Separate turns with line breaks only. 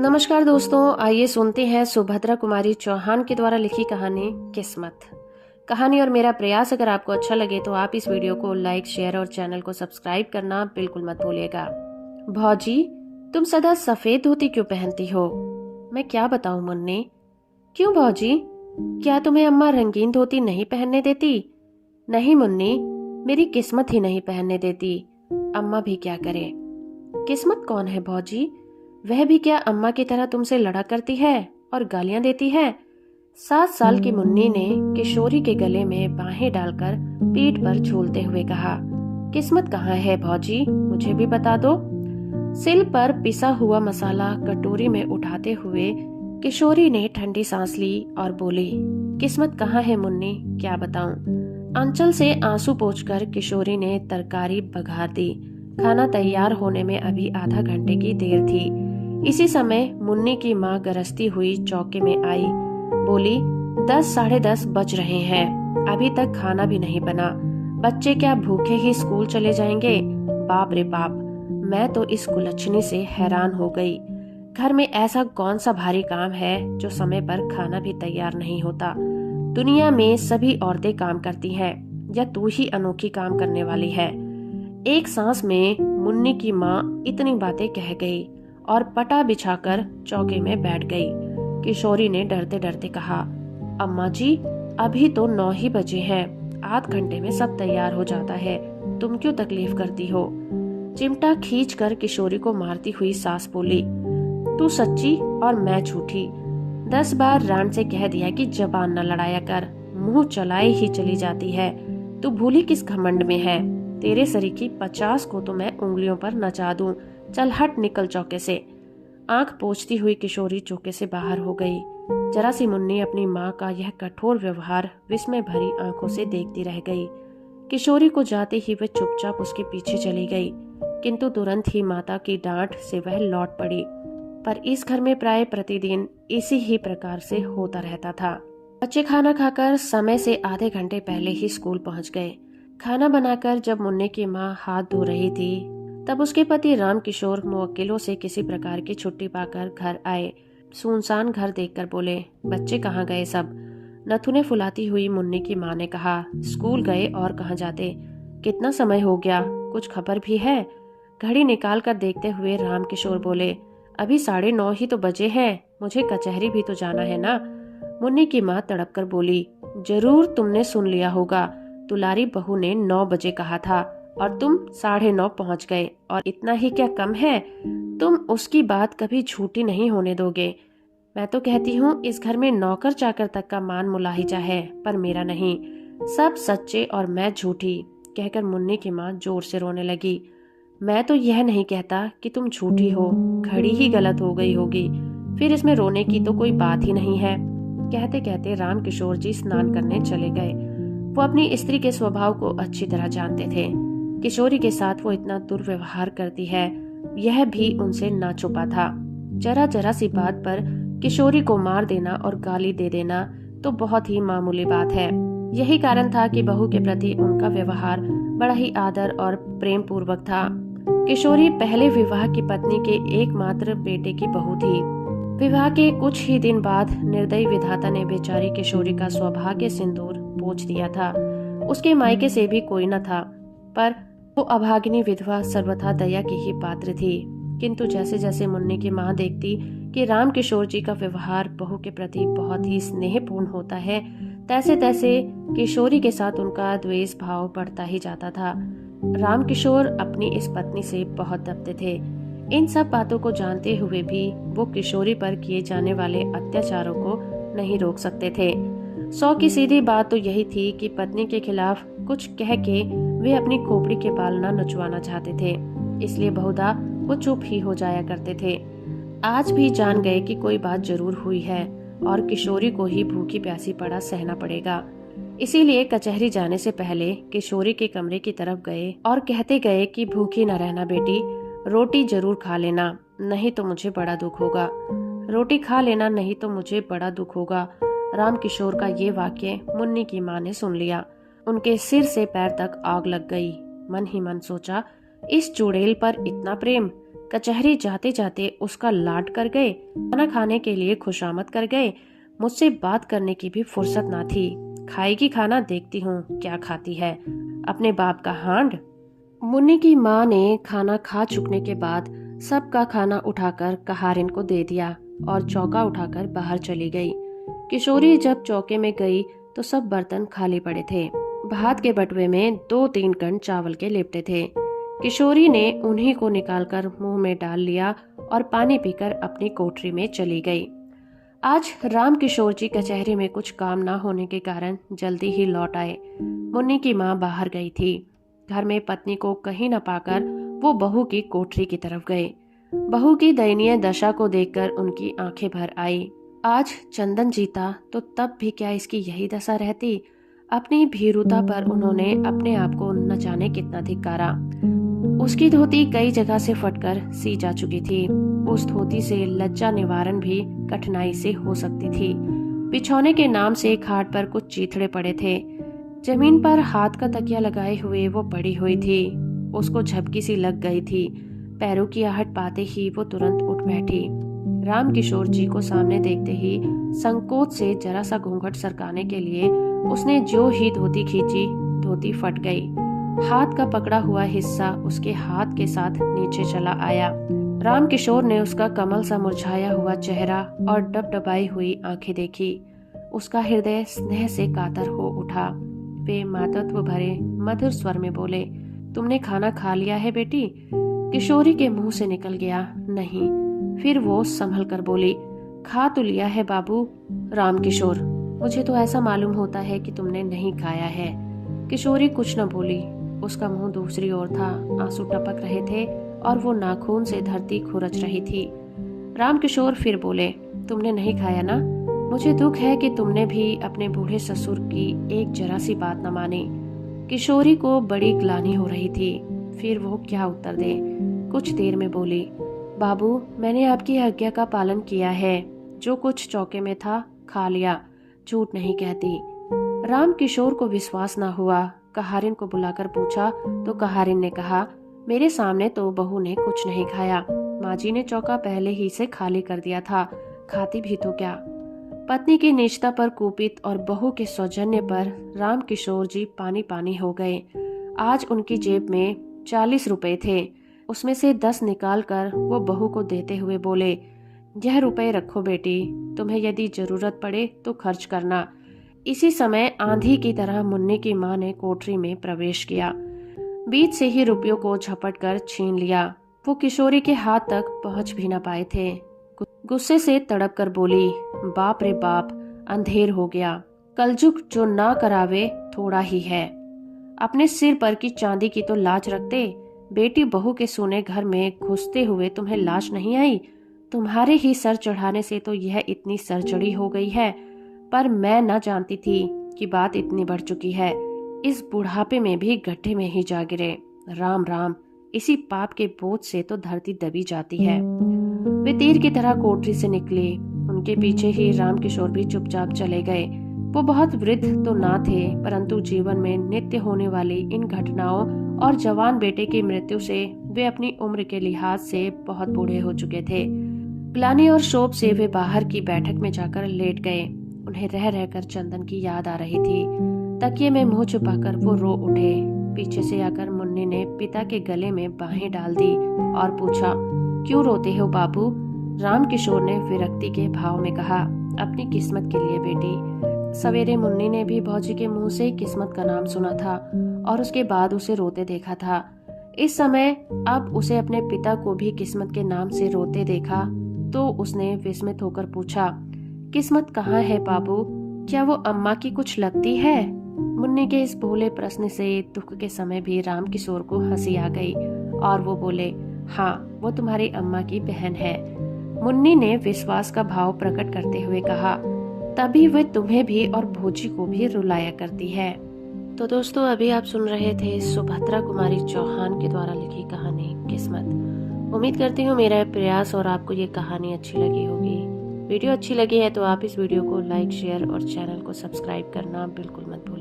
नमस्कार दोस्तों, आइए सुनते हैं सुभद्रा कुमारी चौहान के द्वारा लिखी कहानी किस्मत। कहानी और मेरा प्रयास अगर आपको अच्छा लगे तो आप इस वीडियो को लाइक, शेयर और चैनल को सब्सक्राइब करना बिल्कुल मत भूलिएगा। भौजी, तुम सदा सफेद धोती क्यों पहनती हो? मैं क्या बताऊं मुन्नी। क्यों भौजी, क्या तुम्हें अम्मा रंगीन धोती नहीं पहनने देती? नहीं मुन्नी, मेरी किस्मत ही नहीं पहनने देती। अम्मा भी क्या करे। किस्मत कौन है भौजी? वह भी क्या अम्मा की तरह तुमसे लड़ा करती है और गालियां देती है? 7 साल की मुन्नी ने किशोरी के गले में बाहें डालकर पीठ पर झूलते हुए कहा, किस्मत कहाँ है भौजी, मुझे भी बता दो। सिल पर पिसा हुआ मसाला कटोरी में उठाते हुए किशोरी ने ठंडी सांस ली और बोली, किस्मत कहाँ है मुन्नी, क्या बताऊं। आंचल से आंसू पोंछकर किशोरी ने तरकारी बघार दी। खाना तैयार होने में अभी आधा घंटे की देर थी। इसी समय मुन्नी की माँ गरजती हुई चौके में आई। बोली, 10 साढ़े 10 बज रहे हैं, अभी तक खाना भी नहीं बना। बच्चे क्या भूखे ही स्कूल चले जाएंगे? बाप रे बाप, मैं तो इस कुलच्छनी से हैरान हो गई। घर में ऐसा कौन सा भारी काम है जो समय पर खाना भी तैयार नहीं होता? दुनिया में सभी औरतें काम करती हैं, या तू ही अनोखी काम करने वाली है? एक सांस में मुन्नी की माँ इतनी बातें कह गई और पटा बिछाकर चौके में बैठ गई। किशोरी ने डरते डरते कहा, अम्मा जी, अभी तो 9 ही बजे हैं, आध घंटे में सब तैयार हो जाता है, तुम क्यों तकलीफ करती हो? चिमटा खींचकर किशोरी को मारती हुई सास बोली, तू सच्ची और मैं झूठी। 10 बार रान से कह दिया कि जबान न लड़ाया कर, मुंह चलाए ही चली जाती है। तू भूली किस घमंड में है? तेरे सरीखी 50 को तो मैं उंगलियों पर नचा दूं। चल हट, निकल चौके से। आंख पोंछती हुई किशोरी चौके से बाहर हो गई। जरा सी मुन्नी अपनी माँ का यह कठोर व्यवहार विस्मय भरी आंखों से देखती रह गई। किशोरी को जाते ही वह चुपचाप उसके पीछे चली गई, किंतु तुरंत ही माता की डांट से वह लौट पड़ी। पर इस घर में प्राय प्रतिदिन इसी ही प्रकार से होता रहता था। बच्चे खाना खाकर समय से आधे घंटे पहले ही स्कूल पहुंच गए। खाना बनाकर जब मुन्नी की माँ हाथ धो रही थी, तब उसके पति राम किशोर मुवक्किलों से किसी प्रकार की छुट्टी पाकर घर आए। सुनसान घर देखकर बोले, बच्चे कहाँ गए सब? नथुने फुलाती हुई मुन्नी की माँ ने कहा, स्कूल गए और कहाँ जाते। कितना समय हो गया, कुछ खबर भी है? घड़ी निकाल कर देखते हुए राम किशोर बोले, अभी 9:30 ही तो बजे हैं, मुझे कचहरी भी तो जाना है ना। मुन्नी की माँ तड़प कर बोली, जरूर तुमने सुन लिया होगा, दुलारी बहू ने 9 बजे कहा था और तुम 9:30 पहुंच गए, और इतना ही क्या कम है? तुम उसकी बात कभी झूठी नहीं होने दोगे। मैं तो कहती हूँ इस घर में नौकर चाकर तक का मान मुलाहिजा है, पर मेरा नहीं। सब सच्चे और मैं झूठी, कहकर मुन्नी की माँ जोर से रोने लगी। मैं तो यह नहीं कहता कि तुम झूठी हो, घड़ी ही गलत हो गई होगी, फिर इसमें रोने की तो कोई बात ही नहीं है। कहते कहते राम किशोर जी स्नान करने चले गए। वो अपनी स्त्री के स्वभाव को अच्छी तरह जानते थे। किशोरी के साथ वो इतना दुर्व्यवहार करती है, यह भी उनसे ना छुपा था। जरा जरा सी बात पर किशोरी को मार देना और गाली दे देना तो बहुत ही मामूली बात है। यही कारण था कि बहू के प्रति उनका व्यवहार बड़ा ही आदर और प्रेम पूर्वक था। किशोरी पहले विवाह की पत्नी के एकमात्र बेटे की बहू थी। विवाह के कुछ ही दिन बाद निर्दयी विधाता ने बेचारी किशोरी का सौभाग्य सिंदूर पोंछ दिया था। उसके मायके से भी कोई न था, पर वो अभागिनी विधवा सर्वथा दया की ही पात्र थी। किंतु जैसे जैसे मुन्नी की माँ देखती कि राम किशोर जी का व्यवहार बहू के प्रति बहुत ही स्नेहपूर्ण होता है, तैसे तैसे किशोरी के साथ उनका द्वेष भाव बढ़ता ही जाता था। राम किशोर अपनी इस पत्नी से बहुत दबते थे। इन सब बातों को जानते हुए भी वो किशोरी पर किए जाने वाले अत्याचारों को नहीं रोक सकते थे। 100 की सीधी बात तो यही थी कि पत्नी के खिलाफ कुछ कह के वे अपनी खोपड़ी के बाल न नचवाना चाहते थे, इसलिए बहुधा वो चुप ही हो जाया करते थे। आज भी जान गए कि कोई बात जरूर हुई है और किशोरी को ही भूखी प्यासी पड़ा सहना पड़ेगा। इसीलिए कचहरी जाने से पहले किशोरी के कमरे की तरफ गए और कहते गए कि भूखी न रहना बेटी, रोटी जरूर खा लेना, नहीं तो मुझे बड़ा दुख होगा। रोटी खा लेना, नहीं तो मुझे बड़ा दुख होगा। राम किशोर का ये वाक्य मुन्नी की माँ ने सुन लिया। उनके सिर से पैर तक आग लग गई। मन ही मन सोचा, इस चुड़ैल पर इतना प्रेम, कचहरी जाते जाते उसका लाड कर गए, खाना खाने के लिए खुशामद कर गए। मुझसे बात करने की भी फुर्सत ना थी। खाएगी खाना, देखती हूँ क्या खाती है, अपने बाप का हांड। मुन्नी की माँ ने खाना खा चुकने के बाद सबका खाना उठाकर कहारिन को दे दिया और चौका उठाकर बाहर चली गई। किशोरी जब चौके में गई तो सब बर्तन खाली पड़े थे। भात के बटुए में 2-3 कण चावल के लिपटे थे। किशोरी ने उन्हीं को निकालकर मुंह में डाल लिया और पानी पीकर अपनी कोठरी में चली गई। आज राम किशोर जी कचहरी में कुछ काम ना होने के कारण जल्दी ही लौट आए। मुन्नी की माँ बाहर गई थी। घर में पत्नी को कहीं न पाकर वो बहू की कोठरी की तरफ गए। बहू की दयनीय दशा को देखकर उनकी आंखें भर आई। आज चंदन जीता तो तब भी क्या इसकी यही दशा रहती। अपनी भीरुता पर उन्होंने अपने आप को न जाने कितना धिक्कारा। उसकी धोती कई जगह से फटकर सी जा चुकी थी। उस धोती से लज्जा निवारण भी कठिनाई से हो सकती थी। बिछौने के नाम से खाट पर कुछ चीथड़े पड़े थे। जमीन पर हाथ का तकिया लगाए हुए वो पड़ी हुई थी। उसको झपकी सी लग गई थी। पैरों की आहट पाते ही वो तुरंत उठ बैठी। राम किशोर जी को सामने देखते ही संकोच से जरा सा घूंघट सरकाने के लिए उसने जो ही धोती खींची, धोती फट गई। हाथ का पकड़ा हुआ हिस्सा उसके हाथ के साथ नीचे चला आया। राम किशोर ने उसका कमल सा मुरझाया हुआ चेहरा और डबडबाई हुई आंखें देखी। उसका हृदय स्नेह से कातर हो उठा। वे मातृत्व भरे मधुर स्वर में बोले, तुमने खाना खा लिया है बेटी? किशोरी के मुंह से निकल गया, नहीं। फिर वो संभल कर बोली, खा तो लिया है बाबू। राम किशोर, मुझे तो ऐसा मालूम होता है कि तुमने नहीं खाया है। किशोरी कुछ न बोली। उसका मुंह दूसरी ओर था। आंसू टपक रहे थे और वो नाखून से धरती खुरच रही थी। राम किशोर फिर बोले, तुमने नहीं खाया ना? मुझे दुख है कि तुमने भी अपने बूढ़े ससुर की एक जरा सी बात न मानी। किशोरी को बड़ी ग्लानि हो रही थी। फिर वो क्या उत्तर दे। कुछ देर में बोली, बाबू, मैंने आपकी आज्ञा का पालन किया है। जो कुछ चौके में था खा लिया, झूठ नहीं कहती। राम किशोर को विश्वास ना हुआ। कहारिन को बुलाकर पूछा तो कहारिन ने कहा, मेरे सामने तो बहू ने कुछ नहीं खाया। माँ जी ने चौका पहले ही से खाली कर दिया था, खाती भी तो क्या। पत्नी की नीचता पर कुपित और बहू के सौजन्य पर राम किशोर जी पानी पानी हो गए। आज उनकी जेब में 40 रुपए थे। उसमें से 10 निकाल कर वो बहू को देते हुए बोले, यह रुपए रखो बेटी, तुम्हें यदि जरूरत पड़े तो खर्च करना। इसी समय आंधी की तरह मुन्नी की माँ ने कोठरी में प्रवेश किया। बीच से ही रुपयों को झपट कर छीन लिया। वो किशोरी के हाथ तक पहुंच भी न पाए थे। गुस्से से तड़प कर बोली, बाप रे बाप, अंधेर हो गया। कलजुग जो ना करावे थोड़ा ही है। अपने सिर पर की चांदी की तो लाज रखते। बेटी बहू के सोने घर में घुसते हुए तुम्हें लाज नहीं आई? तुम्हारे ही सर चढ़ाने से तो यह इतनी सरचढ़ी हो गई है। पर मैं न जानती थी कि बात इतनी बढ़ चुकी है। इस बुढ़ापे में भी गड्ढे में ही जा गिरे। राम राम, इसी पाप के बोझ से तो धरती दबी जाती है। वे तीर की तरह कोठरी से निकले। उनके पीछे ही राम किशोर भी चुपचाप चले गए। वो बहुत वृद्ध तो ना थे, परंतु जीवन में नित्य होने वाली इन घटनाओं और जवान बेटे की मृत्यु से वे अपनी उम्र के लिहाज से बहुत बूढ़े हो चुके थे। ग्लानि और शोक से वे बाहर की बैठक में जाकर लेट गए। उन्हें रह रहकर चंदन की याद आ रही थी। तकिए में मुंह छुपाकर वो रो उठे। पीछे से आकर मुन्नी ने पिता के गले में बाहें डाल दी और पूछा, क्यों रोते हो बाबू? राम किशोर ने विरक्ति के भाव में कहा, अपनी किस्मत के लिए बेटी। सवेरे मुन्नी ने भी भौजी के मुंह से किस्मत का नाम सुना था और उसके बाद उसे रोते देखा था। इस समय अब उसे अपने पिता को भी किस्मत के नाम से रोते देखा तो उसने विस्मित होकर पूछा, किस्मत कहाँ है बाबू? क्या वो अम्मा की कुछ लगती है? मुन्नी के इस भोले प्रश्न से दुख के समय भी राम किशोर को हंसी आ गई और वो बोले, हाँ, वो तुम्हारी अम्मा की बहन है। मुन्नी ने विश्वास का भाव प्रकट करते हुए कहा, तभी वह तुम्हें भी और भोजी को भी रुलाया करती है। तो दोस्तों, अभी आप सुन रहे थे सुभद्रा कुमारी चौहान के द्वारा लिखी कहानी किस्मत। उम्मीद करती हूँ मेरा प्रयास और आपको ये कहानी अच्छी लगी होगी। वीडियो अच्छी लगी है तो आप इस वीडियो को लाइक, शेयर और चैनल को सब्सक्राइब करना बिल्कुल मत भूलिए।